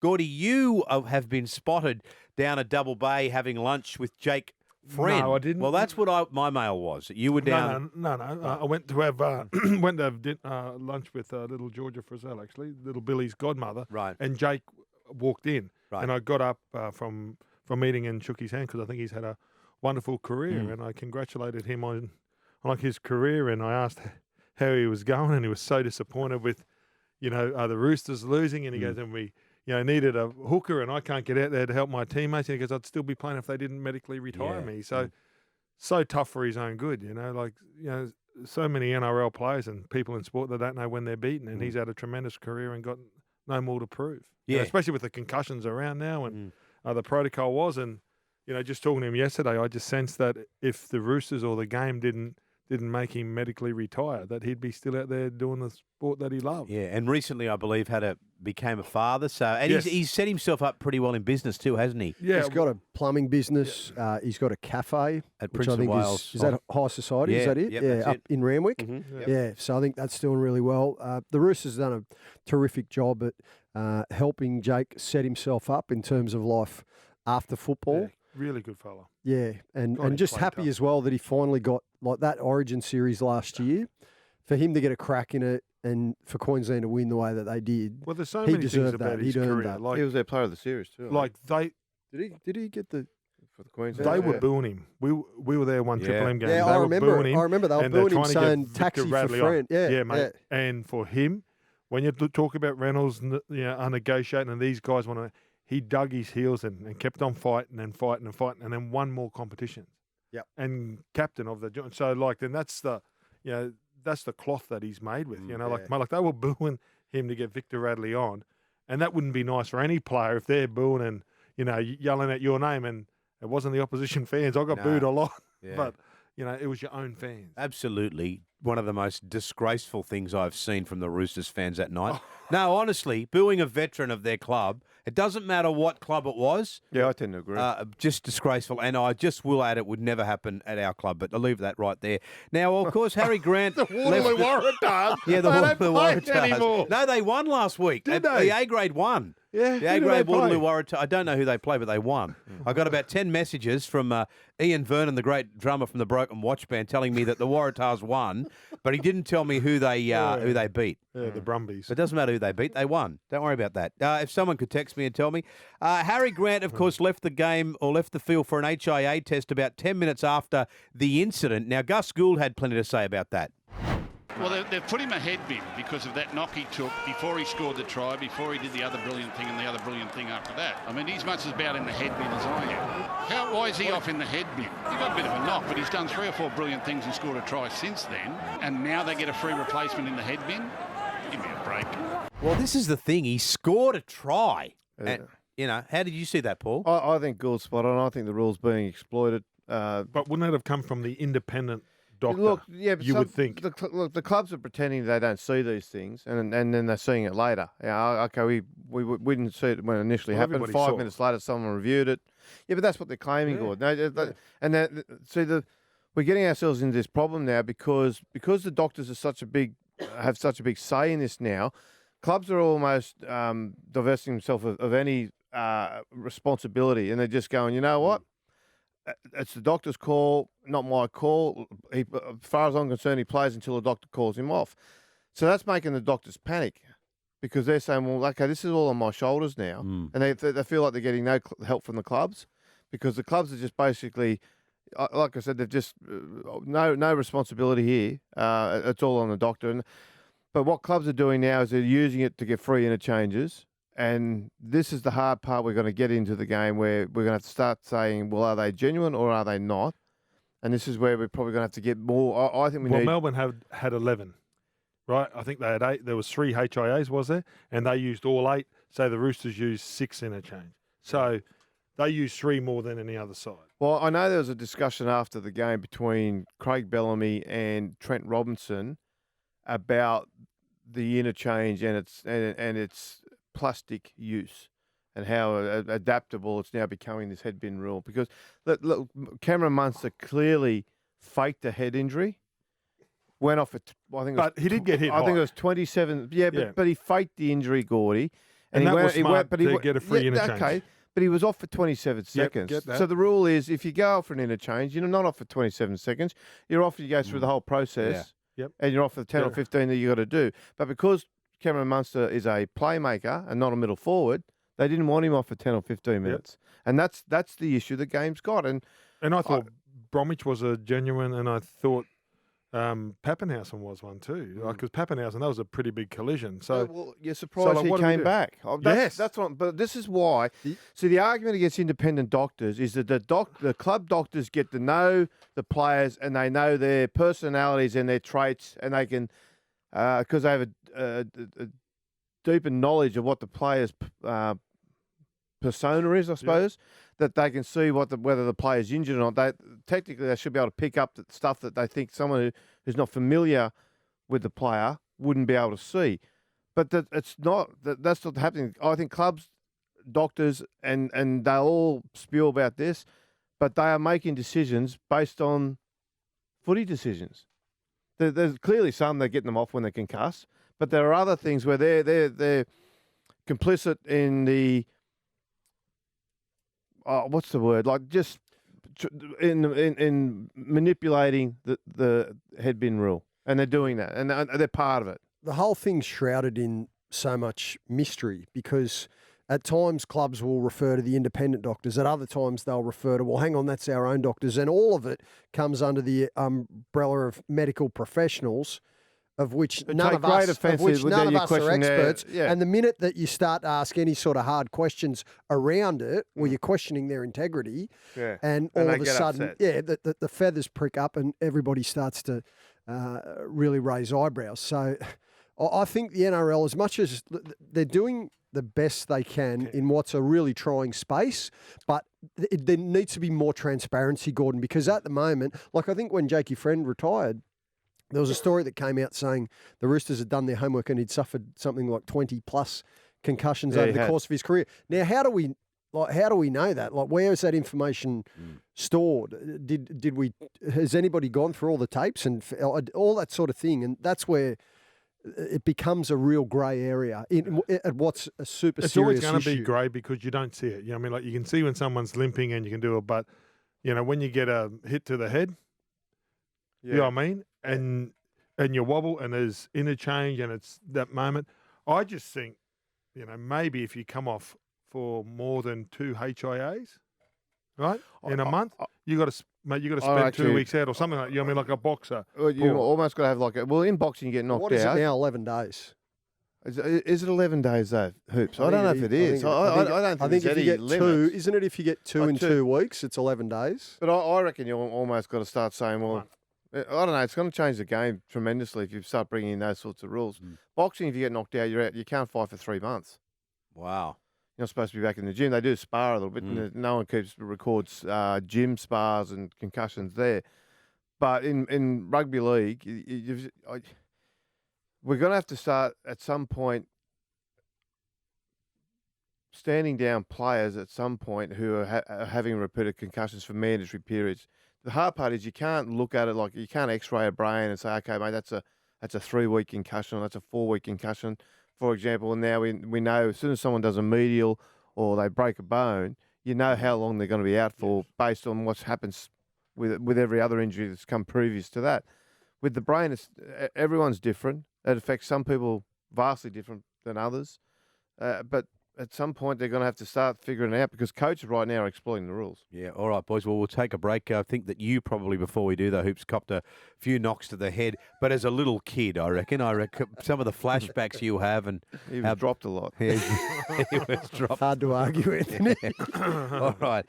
Gordy, you have been spotted down at Double Bay having lunch with Jake Friend. No, I didn't. Well, that's what my mail was. You were down. No. I went to have lunch with little Georgia Frizzell, actually, little Billy's godmother. Right. And Jake walked in, Right. and I got up from meeting and shook his hand because I think he's had a wonderful career, and I congratulated him on his career, and I asked how he was going, and he was so disappointed with, the Roosters losing, and he goes, and we, needed a hooker, and I can't get out there to help my teammates, and he goes, I'd still be playing if they didn't medically retire me. So tough for his own good, so many NRL players and people in sport that don't know when they're beaten, and he's had a tremendous career and got no more to prove. Yeah. Especially with the concussions around now, and the protocol was, and just talking to him yesterday, I just sensed that if the Roosters or the game didn't make him medically retire, that he'd be still out there doing the sport that he loved. Yeah, and recently, I believe, became a father. So, and Yes. he's set himself up pretty well in business too, hasn't he? Yeah, He's got a plumbing business. He's got a cafe, At which Prince I of think Wales. is that High Society? Yeah, Is that it? yep, yeah, that's up it. in Randwick. Mm-hmm. Yeah, so I think that's doing really well. The Roosters have done a terrific job at helping Jake set himself up in terms of life after football. Yeah, really good fella. Yeah, and God, he just played happy tough. as well that he finally got like that Origin series last year. For him to get a crack in it and for Queensland to win the way that they did, Well, there's so he many things deserved about that. his He'd earned career. that. Like, He was their player of the series too. did he get the? for the Queensland. they were booing him. We were there one Triple M game. Yeah, they I were remember. booing him. I remember they were and they're booing him trying to get saying Victor taxi for Radley on. friend. Yeah, mate. And for him, when you talk about Reynolds, are negotiating, and these guys want to, he dug his heels and kept on fighting, and then won more competitions. Yep. And captain of the joint. So then that's the, that's the cloth that he's made with. Like they were booing him to get Victor Radley on, and that wouldn't be nice for any player if they're booing and yelling at your name, and it wasn't the opposition fans. I got booed a lot, but it was your own fans. Absolutely. One of the most disgraceful things I've seen from the Roosters fans that night. No, honestly, booing a veteran of their club, it doesn't matter what club it was. Yeah, I tend to agree. Just disgraceful. And I just will add it would never happen at our club, but I'll leave that right there. Now, of course, Harry Grant. The Waterloo Waratahs. Yeah, the They Waterloo don't play Waratahs. anymore. No, they won last week. Did The they? A-grade won. Yeah, The who do they A-grade play? Waterloo Waratahs. I don't know who they play, but they won. I got about 10 messages from Ian Vernon, the great drummer from the Broken Watch Band, telling me that the Waratahs won, but he didn't tell me who they beat. Yeah, the Brumbies. It doesn't matter who they beat; they won. Don't worry about that. If someone could text me and tell me, Harry Grant, of course, left the game or left the field for an HIA test about 10 minutes after the incident. Now, Gus Gould had plenty to say about that. Well, they've put him a head bin because of that knock he took before he scored the try, before he did the other brilliant thing and the other brilliant thing after that. I mean, he's much as bad in the head bin as I am. Why is he off in the head bin? He got a bit of a knock, but he's done 3 or 4 brilliant things and scored a try since then, and now they get a free replacement in the head bin? Give me a break. Well, this is the thing. He scored a try. And, how did you see that, Paul? I think Gould's spot on. I think the rule's being exploited. But wouldn't that have come from the independent doctor? Look, yeah, but you would think. The clubs are pretending they don't see these things, and then they're seeing it later. Okay, we didn't see it when it initially happened. everybody 5 saw it. minutes later, someone reviewed it. Yeah, but that's what they're claiming, Gordon. No, we're getting ourselves into this problem now because the doctors have such a big say in this now. Clubs are almost divesting themselves of any responsibility, and they're just going, you know what? It's the doctor's call, not my call. As far as I'm concerned, he plays until the doctor calls him off. So that's making the doctors panic because they're saying, well, okay, this is all on my shoulders now. And they feel like they're getting no help from the clubs because the clubs are just basically, like I said, they've just no responsibility here. It's all on the doctor. But what clubs are doing now is they're using it to get free interchanges. And this is the hard part we're going to get into the game where we're going to have to start saying, well, are they genuine or are they not? And this is where we're probably going to have to get more. I think we need... Melbourne had 11, right? I think they had 8. There was 3 HIAs, was there? And they used all 8. So the Roosters used 6 interchange. So they used 3 more than any other side. Well, I know there was a discussion after the game between Craig Bellamy and Trent Robinson about the interchange and its plastic use and how adaptable it's now becoming, this head bin rule. Because look, Cameron Munster clearly faked a head injury, went off it. But he did get hit. I think it was 27. Yeah, but he faked the injury, Gordy, And that was smart but he to get a free interchange. Okay, but he was off for 27 seconds. get that. So the rule is, if you go out for an interchange, you're not off for 27 seconds. You're off. You go through the whole process, Yep. and you're off for 10 or 15 that you got to do. But because Cameron Munster is a playmaker and not a middle forward, they didn't want him off for 10 or 15 minutes, and that's the issue the game's got. And I thought Bromwich was a genuine, and I thought Pappenhausen was one too. Because Pappenhausen, that was a pretty big collision. So, well, you're surprised like, he what do we came do? back. Yes. That's what. But this is why. See, the argument against independent doctors is that the club doctors get to know the players and they know their personalities and their traits, and they can, because they have a deeper knowledge of what the players' persona is, I suppose, that they can see whether the player's injured or not. Technically, they should be able to pick up the stuff that they think someone who's not familiar with the player wouldn't be able to see. But that's not happening. I think clubs, doctors, and they'll all spew about this, but they are making decisions based on footy decisions. There's clearly some that get them off when they concuss, but there are other things where they're complicit in the what's the word? Like just in manipulating the head bin rule, and they're doing that, and they're part of it. The whole thing's shrouded in so much mystery because at times clubs will refer to the independent doctors. At other times they'll refer to, well, hang on, that's our own doctors. And all of it comes under the umbrella of medical professionals, of which none of us are experts. And the minute that you start to ask any sort of hard questions around it, well, you're questioning their integrity. Yeah. And all of a sudden, the feathers prick up and everybody starts to really raise eyebrows. So I think the NRL, as much as they're doing the best they can in what's a really trying space, but there needs to be more transparency, Gordon, because at the moment, like I think when Jakey Friend retired, there was a story that came out saying the Roosters had done their homework and he'd suffered something like 20 plus concussions over the course of his career. Now, how do we know that? Like, where is that information stored? Has anybody gone through all the tapes and all that sort of thing? And that's where it becomes a real grey area at what's a super it's serious issue. It's always going to be grey because you don't see it. You know what I mean? Like, you can see when someone's limping and you can do it, but, you know, when you get a hit to the head, you know what I mean? And you wobble and there's interchange and it's that moment. I just think, you know, maybe if you come off for more than 2 HIAs, right, in a month, you got to spend 2 weeks out or something like. You know what I mean, like a boxer. Well, you almost got to have in boxing you get knocked out. What is it now? 11 days. Is it 11 days though, Hoops? I don't know if it is. I don't think if you get limits. 2, isn't it? If you get 2 in 2 weeks, it's 11 days. But I reckon you almost got to start saying, well, I don't know. It's going to change the game tremendously if you start bringing in those sorts of rules. Boxing, if you get knocked out, you're out. You can't fight for 3 months. Wow. You're not supposed to be back in the gym. They do spar a little bit. And no one records gym spars and concussions there. But in rugby league, we're going to have to start at some point standing down players at some point who are having repeated concussions for mandatory periods. The hard part is you can't look at it like you can't X-ray a brain and say, okay, mate, that's a 3-week concussion, or that's a 4-week concussion, for example. And now we know as soon as someone does a medial or they break a bone, you know how long they're going to be out for based on what happens with every other injury that's come previous to that. With the brain, everyone's different. It affects some people vastly different than others. But at some point, they're going to have to start figuring it out because coaches right now are exploiting the rules. Yeah, all right, boys. Well, we'll take a break. I think that you probably, before we do the Hoops, copped a few knocks to the head. But as a little kid, I reckon some of the flashbacks you have. And he was dropped a lot. He was dropped. Hard to argue, Anthony. All right.